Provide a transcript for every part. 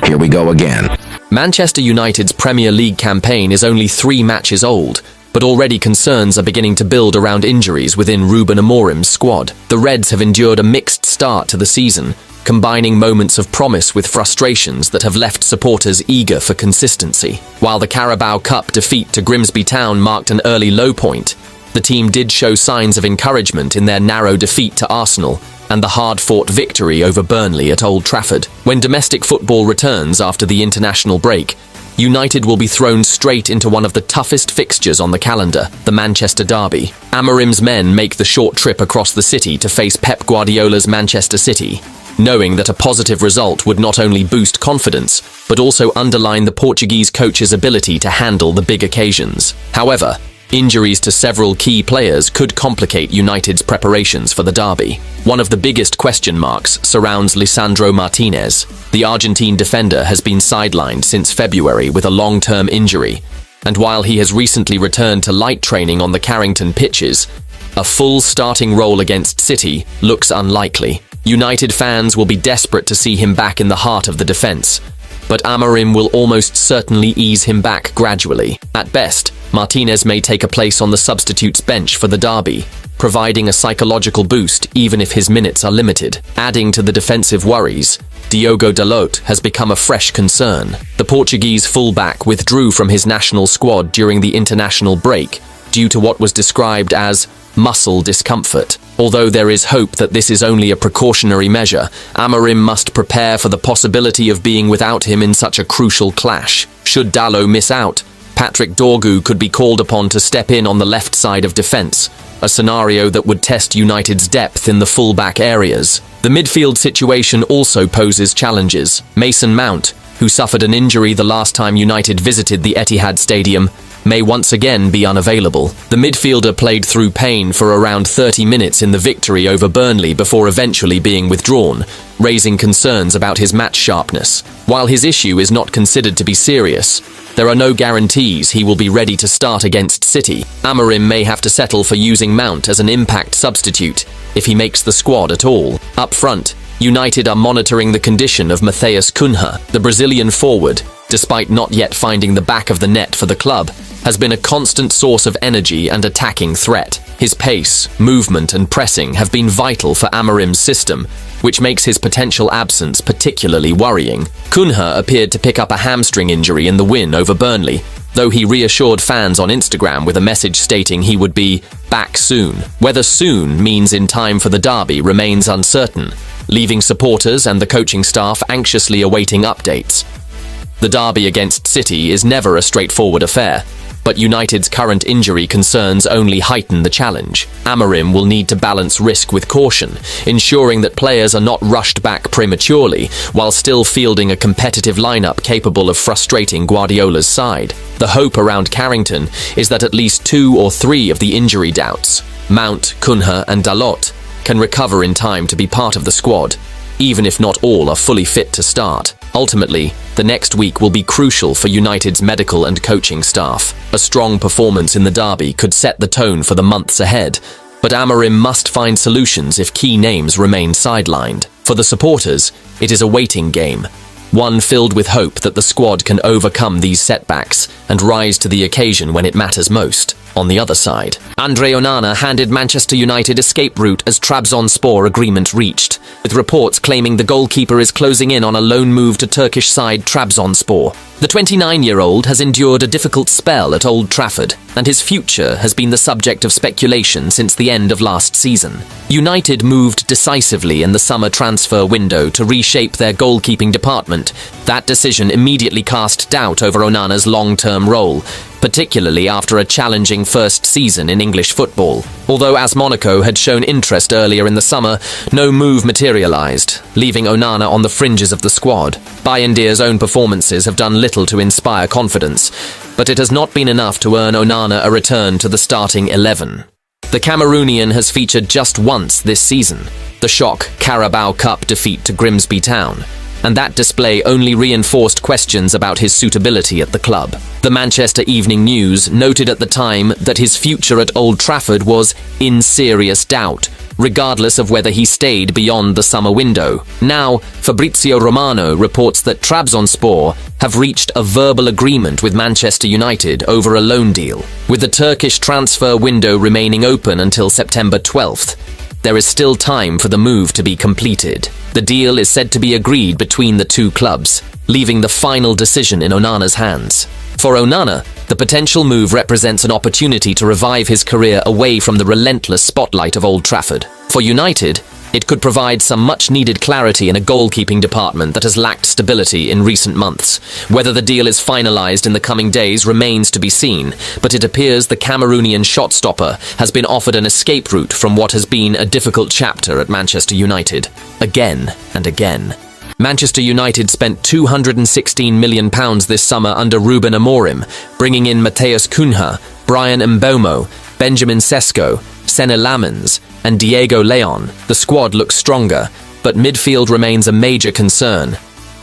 Here we go again. Manchester United's Premier League campaign is only 3 matches old, but already concerns are beginning to build around injuries within Ruben Amorim's squad. The Reds have endured a mixed start to the season, combining moments of promise with frustrations that have left supporters eager for consistency. While the Carabao Cup defeat to Grimsby Town marked an early low point, the team did show signs of encouragement in their narrow defeat to Arsenal and the hard-fought victory over Burnley at Old Trafford. When domestic football returns after the international break, United will be thrown straight into one of the toughest fixtures on the calendar, the Manchester Derby. Amorim's men make the short trip across the city to face Pep Guardiola's Manchester City, knowing that a positive result would not only boost confidence, but also underline the Portuguese coach's ability to handle the big occasions. However, injuries to several key players could complicate United's preparations for the derby. One of the biggest question marks surrounds Lisandro Martínez. The Argentine defender has been sidelined since February with a long-term injury, and while he has recently returned to light training on the Carrington pitches, a full starting role against City looks unlikely. United fans will be desperate to see him back in the heart of the defence, but Amorim will almost certainly ease him back gradually. At best, Martínez may take a place on the substitutes bench for the derby, providing a psychological boost even if his minutes are limited. Adding to the defensive worries, Diogo Dalot has become a fresh concern. The Portuguese fullback withdrew from his national squad during the international break due to what was described as muscle discomfort. Although there is hope that this is only a precautionary measure, Amorim must prepare for the possibility of being without him in such a crucial clash. Should Dalot miss out, Patrick Dorgu could be called upon to step in on the left side of defence, a scenario that would test United's depth in the full-back areas. The midfield situation also poses challenges. Mason Mount, who suffered an injury the last time United visited the Etihad Stadium, may once again be unavailable. The midfielder played through pain for around 30 minutes in the victory over Burnley before eventually being withdrawn, raising concerns about his match sharpness. While his issue is not considered to be serious, there are no guarantees he will be ready to start against City. Amorim may have to settle for using Mount as an impact substitute if he makes the squad at all. Up front, United are monitoring the condition of Matheus Cunha. The Brazilian forward, despite not yet finding the back of the net for the club, has been a constant source of energy and attacking threat. His pace, movement and pressing have been vital for Amorim's system, which makes his potential absence particularly worrying. Cunha appeared to pick up a hamstring injury in the win over Burnley, though he reassured fans on Instagram with a message stating he would be back soon. Whether soon means in time for the derby remains uncertain, leaving supporters and the coaching staff anxiously awaiting updates. The derby against City is never a straightforward affair, but United's current injury concerns only heighten the challenge. Amorim will need to balance risk with caution, ensuring that players are not rushed back prematurely, while still fielding a competitive lineup capable of frustrating Guardiola's side. The hope around Carrington is that at least 2 or 3 of the injury doubts, Mount, Cunha and Dalot, can recover in time to be part of the squad, even if not all are fully fit to start. Ultimately, the next week will be crucial for United's medical and coaching staff. A strong performance in the derby could set the tone for the months ahead, but Amorim must find solutions if key names remain sidelined. For the supporters, it is a waiting game, one filled with hope that the squad can overcome these setbacks and rise to the occasion when it matters most. On the other side, Andre Onana handed Manchester United escape route as Trabzonspor agreement reached, with reports claiming the goalkeeper is closing in on a loan move to Turkish side Trabzonspor. The 29-year-old has endured a difficult spell at Old Trafford, and his future has been the subject of speculation since the end of last season. United moved decisively in the summer transfer window to reshape their goalkeeping department. That decision immediately cast doubt over Onana's long-term role, particularly after a challenging first season in English football. Although AS Monaco had shown interest earlier in the summer, no move materialised, leaving Onana on the fringes of the squad. Bayern's own performances have done little to inspire confidence, but it has not been enough to earn Onana a return to the starting 11. The Cameroonian has featured just once this season, the shock Carabao Cup defeat to Grimsby Town, and that display only reinforced questions about his suitability at the club. The Manchester Evening News noted at the time that his future at Old Trafford was in serious doubt, regardless of whether he stayed beyond the summer window. Now, Fabrizio Romano reports that Trabzonspor have reached a verbal agreement with Manchester United over a loan deal. With the Turkish transfer window remaining open until September 12th, there is still time for the move to be completed. The deal is said to be agreed between the two clubs, leaving the final decision in Onana's hands. For Onana, the potential move represents an opportunity to revive his career away from the relentless spotlight of Old Trafford. For United, it could provide some much-needed clarity in a goalkeeping department that has lacked stability in recent months. Whether the deal is finalized in the coming days remains to be seen, but it appears the Cameroonian shot-stopper has been offered an escape route from what has been a difficult chapter at Manchester United. Again and again. Manchester United spent £216 million this summer under Ruben Amorim, bringing in Matheus Cunha, Brian Mbeumo, Benjamin Sesko, Senne Lammens, and Diego Leon. The squad looks stronger, but midfield remains a major concern.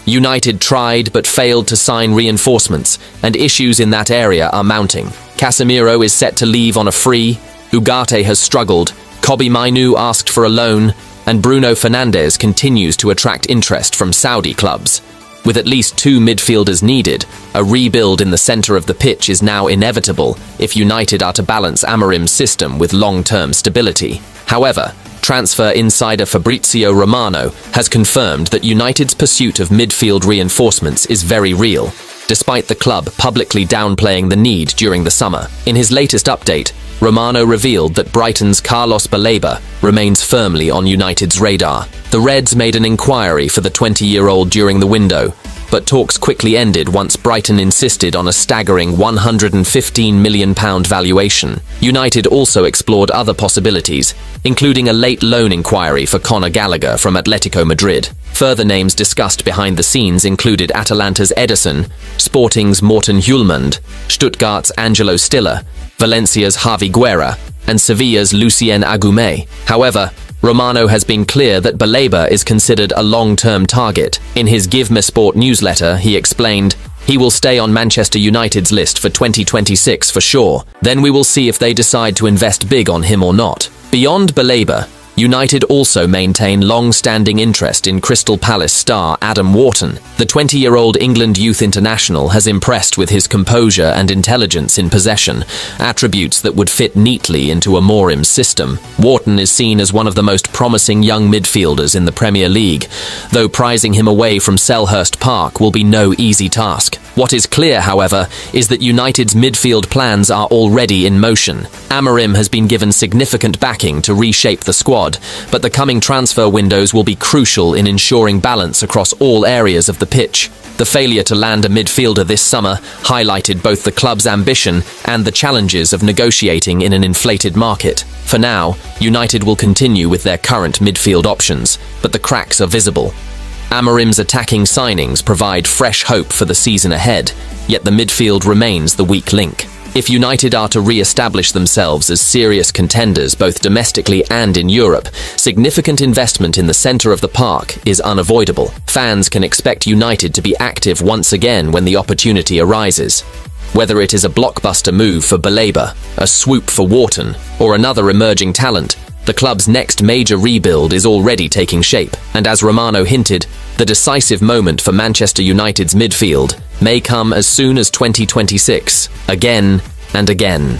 United tried but failed to sign reinforcements, and issues in that area are mounting. Casemiro is set to leave on a free, Ugarte has struggled, Kobbie Mainoo asked for a loan, and Bruno Fernandes continues to attract interest from Saudi clubs. With at least two midfielders needed, a rebuild in the centre of the pitch is now inevitable if United are to balance Amorim's system with long-term stability. However, transfer insider Fabrizio Romano has confirmed that United's pursuit of midfield reinforcements is very real, despite the club publicly downplaying the need during the summer. In his latest update, Romano revealed that Brighton's Carlos Baleba remains firmly on United's radar. The Reds made an inquiry for the 20-year-old during the window, but talks quickly ended once Brighton insisted on a staggering £115 million valuation. United also explored other possibilities, including a late loan inquiry for Conor Gallagher from Atletico Madrid. Further names discussed behind the scenes included Atalanta's Ederson, Sporting's Morten Hjulmand, Stuttgart's Angelo Stiller, Valencia's Javi Guerra, and Sevilla's Lucien Agumé. However, Romano has been clear that Baleba is considered a long-term target. In his Give Me Sport newsletter, he explained, "He will stay on Manchester United's list for 2026 for sure. Then we will see if they decide to invest big on him or not." Beyond Baleba, United also maintain long-standing interest in Crystal Palace star Adam Wharton. The 20-year-old England youth international has impressed with his composure and intelligence in possession, attributes that would fit neatly into Amorim's system. Wharton is seen as one of the most promising young midfielders in the Premier League, though prizing him away from Selhurst Park will be no easy task. What is clear, however, is that United's midfield plans are already in motion. Amorim has been given significant backing to reshape the squad, but the coming transfer windows will be crucial in ensuring balance across all areas of the pitch. The failure to land a midfielder this summer highlighted both the club's ambition and the challenges of negotiating in an inflated market. For now, United will continue with their current midfield options, but the cracks are visible. Amorim's attacking signings provide fresh hope for the season ahead, yet the midfield remains the weak link. If United are to re-establish themselves as serious contenders both domestically and in Europe, significant investment in the centre of the park is unavoidable. Fans can expect United to be active once again when the opportunity arises. Whether it is a blockbuster move for Baleba, a swoop for Wharton, or another emerging talent, the club's next major rebuild is already taking shape, and as Romano hinted, the decisive moment for Manchester United's midfield may come as soon as 2026, again and again.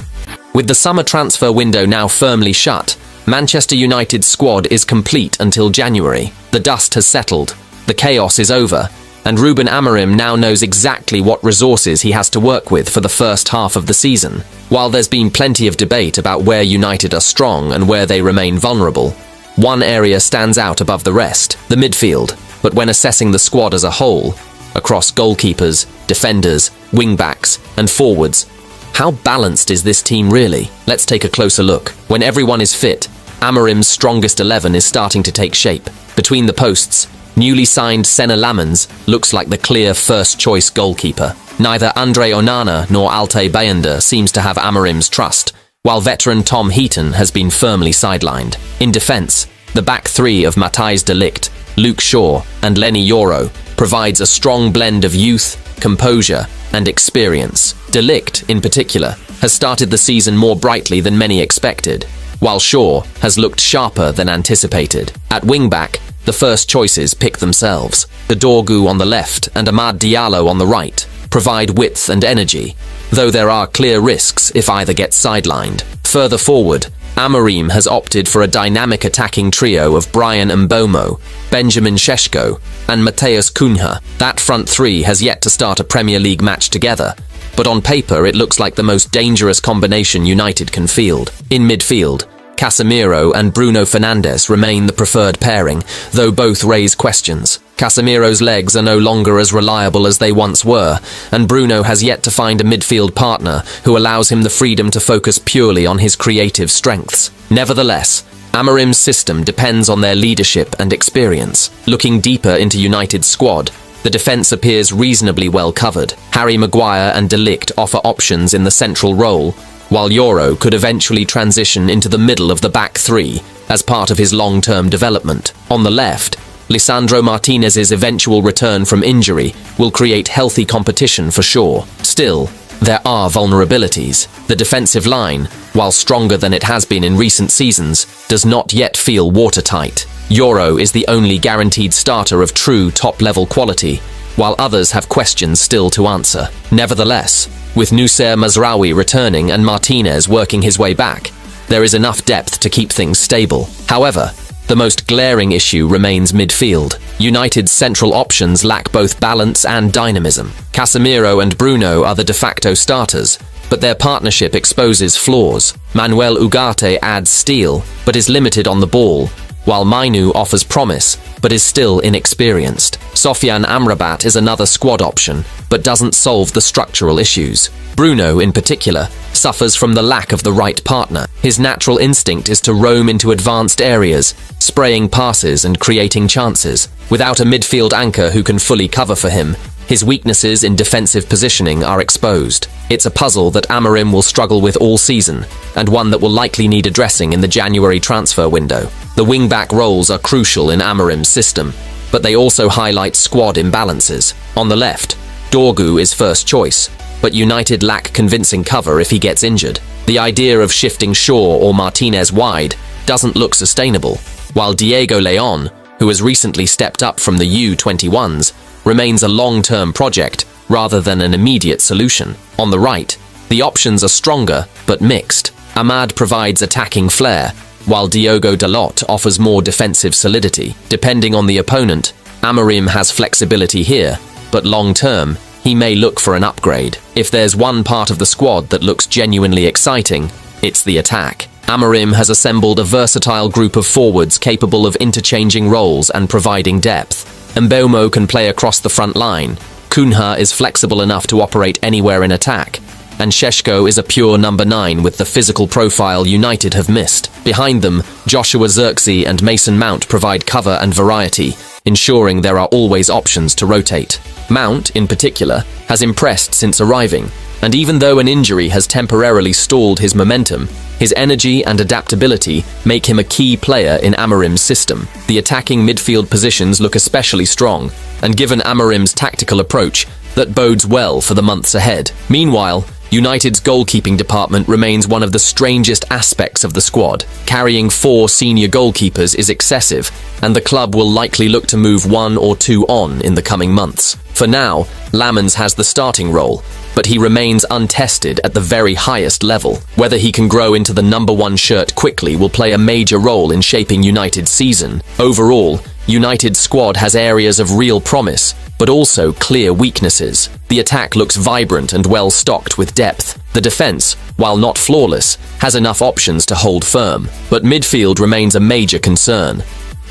With the summer transfer window now firmly shut, Manchester United's squad is complete until January. The dust has settled, the chaos is over, and Ruben Amorim now knows exactly what resources he has to work with for the first half of the season. While there's been plenty of debate about where United are strong and where they remain vulnerable, one area stands out above the rest, the midfield. But when assessing the squad as a whole, across goalkeepers, defenders, wing-backs, and forwards, how balanced is this team really? Let's take a closer look. When everyone is fit, Amorim's strongest 11 is starting to take shape. Between the posts, newly signed Senne Lammens looks like the clear first-choice goalkeeper. Neither Andre Onana nor Altay Bayındır seems to have Amorim's trust, while veteran Tom Heaton has been firmly sidelined. In defence, the back three of Matthijs de Ligt, Luke Shaw, and Lenny Yoro provides a strong blend of youth, composure, and experience. De Ligt, in particular, has started the season more brightly than many expected. while Shaw has looked sharper than anticipated. At wing-back, the first choices pick themselves. Diogo on the left and Amad Diallo on the right provide width and energy, though there are clear risks if either gets sidelined. Further forward, Amorim has opted for a dynamic attacking trio of Brian Mbeumo, Benjamin Šeško, and Matheus Cunha. That front three has yet to start a Premier League match together, but on paper it looks like the most dangerous combination United can field. In midfield, Casemiro and Bruno Fernandes remain the preferred pairing, though both raise questions. Casemiro's legs are no longer as reliable as they once were, and Bruno has yet to find a midfield partner who allows him the freedom to focus purely on his creative strengths. Nevertheless, Amorim's system depends on their leadership and experience. Looking deeper into United's squad, the defence appears reasonably well covered. Harry Maguire and De Ligt offer options in the central role, while Euro could eventually transition into the middle of the back three as part of his long-term development. On the left, Lisandro Martínez's eventual return from injury will create healthy competition for Shaw. Still, there are vulnerabilities. The defensive line, while stronger than it has been in recent seasons, does not yet feel watertight. Euro is the only guaranteed starter of true top-level quality, while others have questions still to answer. Nevertheless, with Noussair Mazraoui returning and Martinez working his way back, there is enough depth to keep things stable. However, the most glaring issue remains midfield. United's central options lack both balance and dynamism. Casemiro and Bruno are the de facto starters, but their partnership exposes flaws. Manuel Ugarte adds steel, but is limited on the ball, while Mainu offers promise, but is still inexperienced. Sofian Amrabat is another squad option, but doesn't solve the structural issues. Bruno, in particular, suffers from the lack of the right partner. His natural instinct is to roam into advanced areas, spraying passes and creating chances. Without a midfield anchor who can fully cover for him, his weaknesses in defensive positioning are exposed. It's a puzzle that Amorim will struggle with all season, and one that will likely need addressing in the January transfer window. The wing-back roles are crucial in Amorim's system, but they also highlight squad imbalances. On the left, Dorgu is first choice, but United lack convincing cover if he gets injured. The idea of shifting Shaw or Martinez wide doesn't look sustainable, while Diego Leon, who has recently stepped up from the U21s, remains a long-term project rather than an immediate solution. On the right, the options are stronger but mixed. Amad provides attacking flair, while Diogo Dalot offers more defensive solidity. Depending on the opponent, Amorim has flexibility here, but long-term, he may look for an upgrade. If there's one part of the squad that looks genuinely exciting, it's the attack. Amorim has assembled a versatile group of forwards capable of interchanging roles and providing depth. Mbeumo can play across the front line, Cunha is flexible enough to operate anywhere in attack, and Šeško is a pure number 9 with the physical profile United have missed. Behind them, Joshua Zirkzee and Mason Mount provide cover and variety, ensuring there are always options to rotate. Mount, in particular, has impressed since arriving, and even though an injury has temporarily stalled his momentum, his energy and adaptability make him a key player in Amorim's system. The attacking midfield positions look especially strong, and given Amorim's tactical approach, that bodes well for the months ahead. Meanwhile, United's goalkeeping department remains one of the strangest aspects of the squad. Carrying 4 senior goalkeepers is excessive, and the club will likely look to move 1 or 2 on in the coming months. For now, Lamens has the starting role, but he remains untested at the very highest level. Whether he can grow into the number 1 shirt quickly will play a major role in shaping United's season. Overall, United's squad has areas of real promise, but also clear weaknesses. The attack looks vibrant and well stocked with depth. The defense, while not flawless, has enough options to hold firm, but midfield remains a major concern.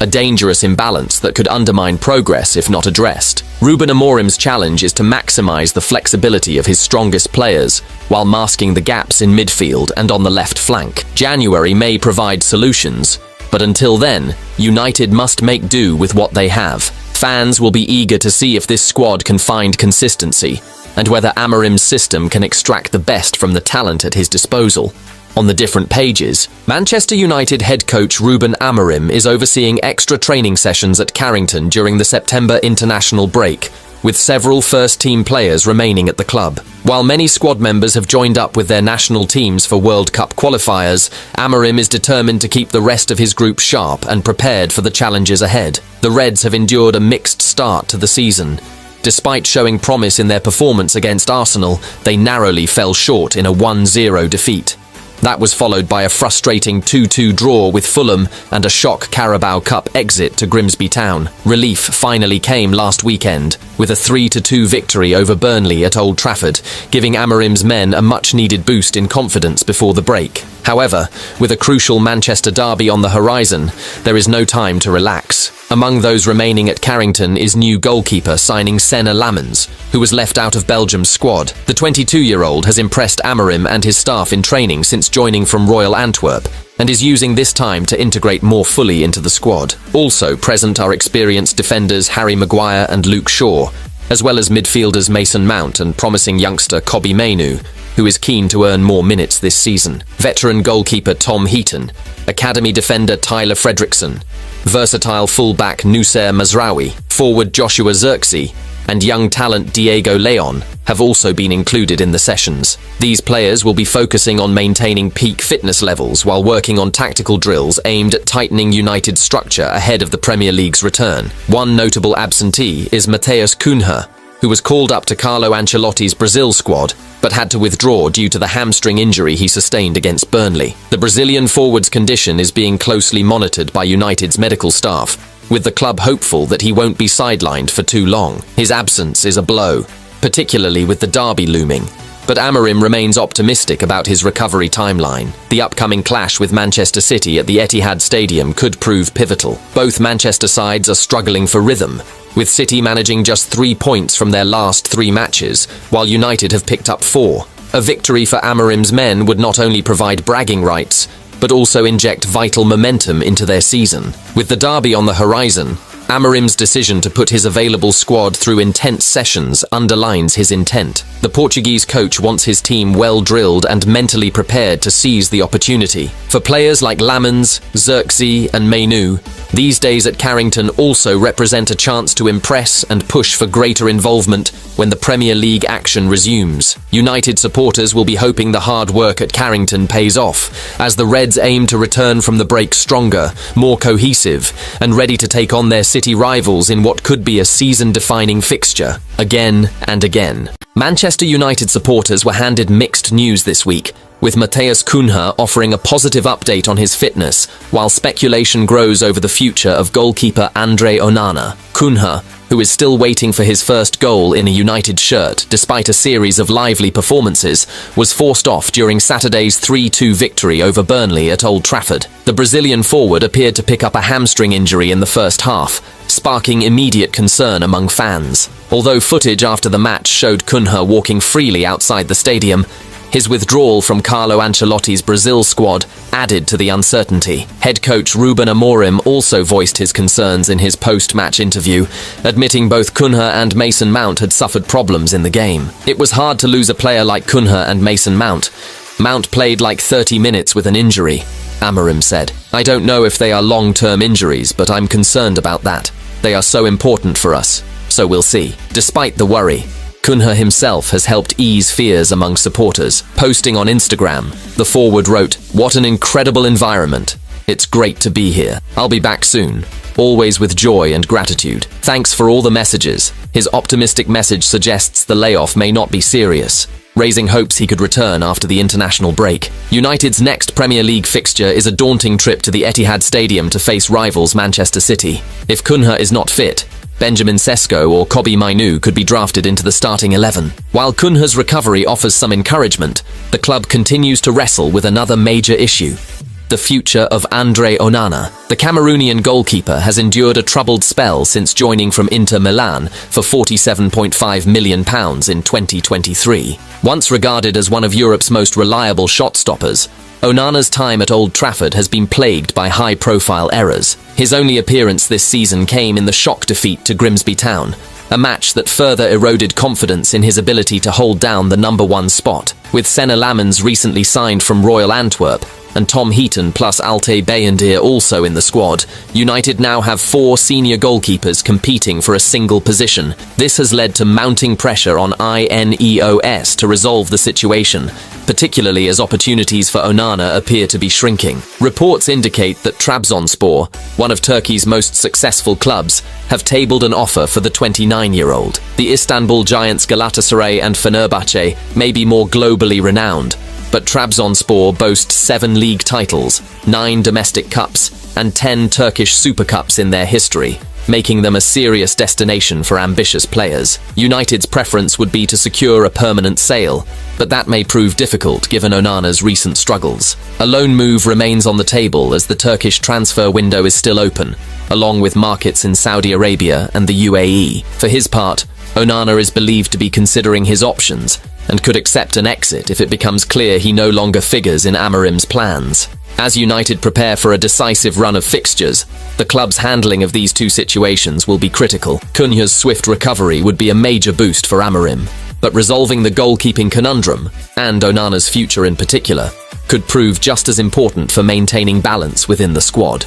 A dangerous imbalance that could undermine progress if not addressed. Ruben Amorim's challenge is to maximize the flexibility of his strongest players while masking the gaps in midfield and on the left flank. January may provide solutions, but until then, United must make do with what they have. Fans will be eager to see if this squad can find consistency, and whether Amorim's system can extract the best from the talent at his disposal. On the different pages, Manchester United head coach Ruben Amorim is overseeing extra training sessions at Carrington during the September international break, with several first-team players remaining at the club. While many squad members have joined up with their national teams for World Cup qualifiers, Amorim is determined to keep the rest of his group sharp and prepared for the challenges ahead. The Reds have endured a mixed start to the season. Despite showing promise in their performance against Arsenal, they narrowly fell short in a 1-0 defeat. That was followed by a frustrating 2-2 draw with Fulham and a shock Carabao Cup exit to Grimsby Town. Relief finally came last weekend, with a 3-2 victory over Burnley at Old Trafford, giving Amorim's men a much-needed boost in confidence before the break. However, with a crucial Manchester derby on the horizon, there is no time to relax. Among those remaining at Carrington is new goalkeeper signing Senna Lamens, who was left out of Belgium's squad. The 22-year-old has impressed Amorim and his staff in training since joining from Royal Antwerp, and is using this time to integrate more fully into the squad. Also present are experienced defenders Harry Maguire and Luke Shaw, as well as midfielders Mason Mount and promising youngster Kobbie Mainoo, who is keen to earn more minutes this season. Veteran goalkeeper Tom Heaton, academy defender Tyler Fredrickson, versatile fullback Noussair Mazraoui, forward Joshua Zirkzee, and young talent Diego Leon have also been included in the sessions. These players will be focusing on maintaining peak fitness levels while working on tactical drills aimed at tightening United's structure ahead of the Premier League's return. One notable absentee is Matheus Cunha, who was called up to Carlo Ancelotti's Brazil squad, but had to withdraw due to the hamstring injury he sustained against Burnley. The Brazilian forward's condition is being closely monitored by United's medical staff, with the club hopeful that he won't be sidelined for too long. His absence is a blow, particularly with the derby looming, but Amorim remains optimistic about his recovery timeline. The upcoming clash with Manchester City at the Etihad Stadium could prove pivotal. Both Manchester sides are struggling for rhythm, with City managing just 3 points from their last 3 matches, while United have picked up 4. A victory for Amorim's men would not only provide bragging rights, but also inject vital momentum into their season. With the derby on the horizon, Amorim's decision to put his available squad through intense sessions underlines his intent. The Portuguese coach wants his team well drilled and mentally prepared to seize the opportunity. For players like Lamens, Zirkzee and Mainoo, these days at Carrington also represent a chance to impress and push for greater involvement when the Premier League action resumes. United supporters will be hoping the hard work at Carrington pays off, as the Reds aim to return from the break stronger, more cohesive, and ready to take on their City rivals in what could be a season-defining fixture, again and again. Manchester United supporters were handed mixed news this week, with Matheus Cunha offering a positive update on his fitness, while speculation grows over the future of goalkeeper Andre Onana. Cunha, who is still waiting for his first goal in a United shirt despite a series of lively performances, was forced off during Saturday's 3-2 victory over Burnley at Old Trafford. The Brazilian forward appeared to pick up a hamstring injury in the first half, sparking immediate concern among fans. Although footage after the match showed Cunha walking freely outside the stadium, his withdrawal from Carlo Ancelotti's Brazil squad added to the uncertainty. Head coach Ruben Amorim also voiced his concerns in his post-match interview, admitting both Cunha and Mason Mount had suffered problems in the game. It was hard to lose a player like Cunha and Mason Mount. Mount played like 30 minutes with an injury, Amorim said. I don't know if they are long-term injuries, but I'm concerned about that. They are so important for us, so we'll see. Despite the worry, Cunha himself has helped ease fears among supporters. Posting on Instagram, the forward wrote, "What an incredible environment. It's great to be here. I'll be back soon. Always with joy and gratitude. Thanks for all the messages." His optimistic message suggests the layoff may not be serious, raising hopes he could return after the international break. United's next Premier League fixture is a daunting trip to the Etihad Stadium to face rivals Manchester City. If Cunha is not fit, Benjamin Sesko or Kobbie Mainoo could be drafted into the starting 11. While Cunha's recovery offers some encouragement, the club continues to wrestle with another major issue: the future of Andre Onana. The Cameroonian goalkeeper has endured a troubled spell since joining from Inter Milan for £47.5 million in 2023. Once regarded as one of Europe's most reliable shot stoppers, Onana's time at Old Trafford has been plagued by high-profile errors. His only appearance this season came in the shock defeat to Grimsby Town, a match that further eroded confidence in his ability to hold down the #1 spot. With Senna Lamens recently signed from Royal Antwerp, and Tom Heaton plus Altay Bayindir also in the squad, United now have 4 senior goalkeepers competing for a single position. This has led to mounting pressure on INEOS to resolve the situation, particularly as opportunities for Onana appear to be shrinking. Reports indicate that Trabzonspor, one of Turkey's most successful clubs, have tabled an offer for the 29-year-old. The Istanbul giants Galatasaray and Fenerbahce may be more globally renowned, but Trabzonspor boast 7 league titles, 9 domestic cups, and 10 Turkish Super Cups in their history, making them a serious destination for ambitious players. United's preference would be to secure a permanent sale, but that may prove difficult given Onana's recent struggles. A loan move remains on the table as the Turkish transfer window is still open, along with markets in Saudi Arabia and the UAE. For his part, Onana is believed to be considering his options and could accept an exit if it becomes clear he no longer figures in Amorim's plans. As United prepare for a decisive run of fixtures, the club's handling of these two situations will be critical. Cunha's swift recovery would be a major boost for Amorim, but resolving the goalkeeping conundrum, and Onana's future in particular, could prove just as important for maintaining balance within the squad.